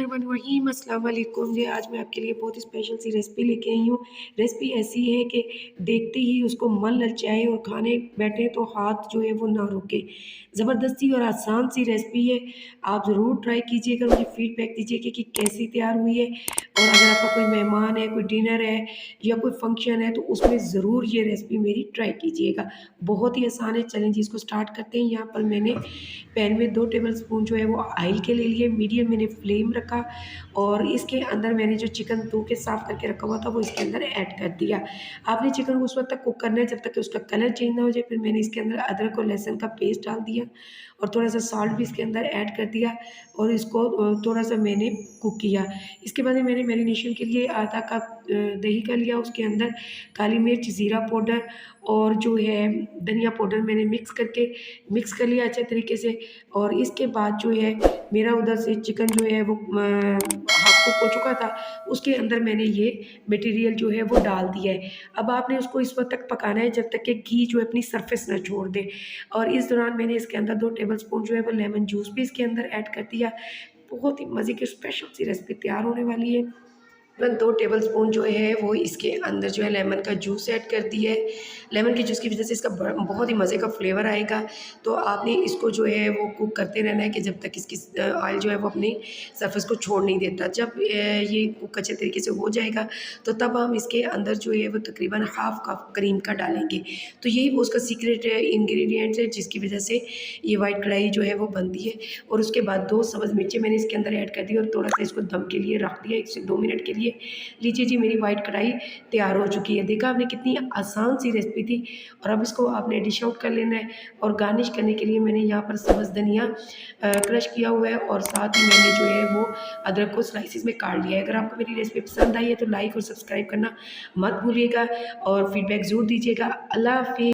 बिस्मिल्लाहिर्रहमानिर्रहीम। अस्सलाम वालेकुम जी। आज मैं आपके लिए बहुत ही स्पेशल सी रेसिपी लेके आई हूँ। रेसिपी ऐसी है कि देखते ही उसको मन ललचाए और खाने बैठे तो हाथ जो है वो ना रुके। ज़बरदस्ती और आसान सी रेसिपी है, आप ज़रूर ट्राई कीजिएगा। मुझे फ़ीडबैक दीजिएगा कि कैसी तैयार हुई है। और अगर आपका कोई मेहमान है, कोई डिनर है या कोई फंक्शन है तो उसमें ज़रूर ये रेसिपी मेरी ट्राई कीजिएगा। बहुत ही आसान है, चलें जी इसको स्टार्ट करते हैं। यहाँ पर मैंने पैन में 2 टेबलस्पून जो है वो ऑयल के ले लिए, मीडियम मैंने फ्लेम रखा और इसके अंदर मैंने जो चिकन धो के साफ़ करके रखा हुआ था वो इसके अंदर ऐड कर दिया। आपने चिकन को उस वक़्त तक कुक करना है जब तक कि उसका कलर चेंज ना हो जाए। फिर मैंने इसके अंदर अदरक और लहसुन का पेस्ट डाल दिया और थोड़ा-सा सॉल्ट भी इसके अंदर ऐड कर दिया और इसको थोड़ा-सा मैंने कुक किया। इसके बाद मैंने मैरिनेशन के लिए आधा कप दही का लिया, उसके अंदर काली मिर्च, ज़ीरा पाउडर और जो है धनिया पाउडर मैंने मिक्स कर लिया अच्छे तरीके से। और इसके बाद जो है मेरा उधर से चिकन जो है वो हाफ़ कुक हो चुका था, उसके अंदर मैंने ये मटीरियल जो है वो डाल दिया है। अब आपने उसको इस वक़्त तक पकाना है जब तक कि घी जो है अपनी सरफेस ना छोड़ दे। और इस दौरान मैंने इसके अंदर 2 टेबलस्पून जो है वो लेमन जूस भी इसके अंदर ऐड कर दिया। बहुत ही मज़े की स्पेशल सी रेसिपी तैयार होने वाली है। मैं 2 टेबलस्पून जो है वो इसके अंदर जो है लेमन का जूस ऐड कर दिया है। लेमन के जूस की वज़ह से इसका बहुत ही मज़े का फ्लेवर आएगा। तो आपने इसको जो है वो कुक करते रहना है कि जब तक इसकी ऑयल जो है वो अपनी सरफेस को छोड़ नहीं देता। जब ये कुक अच्छे तरीके से हो जाएगा तो तब हम इसके अंदर जो है वो तकरीबन हाफ़ कप क्रीम का डालेंगे। तो यही वो उसका सीक्रेट इंग्रीडिएंट्स है जिसकी वज़ह से ये वाइट कढ़ाई जो है वो बनती है। और उसके बाद 2 सब्ज़ मिर्चें मैंने इसके अंदर ऐड कर दी और थोड़ा-सा इसको दम के लिए रख दिया 1 से 2 मिनट के लिए। लीजिए जी मेरी वाइट कढ़ाई तैयार हो चुकी है। देखा आपने कितनी आसान सी रेसिपी थी। और अब इसको आपने डिश आउट कर लेना है। और गार्निश करने के लिए मैंने यहाँ पर सब्ज़ धनिया क्रश किया हुआ है और साथ ही मैंने जो है वो अदरक को स्लाइसिस में काट लिया है। अगर आपको मेरी रेसिपी पसंद आई है तो लाइक और सब्सक्राइब करना मत भूलिएगा और फीडबैक ज़रूर दीजिएगा। अल्लाह हाफ़िज़।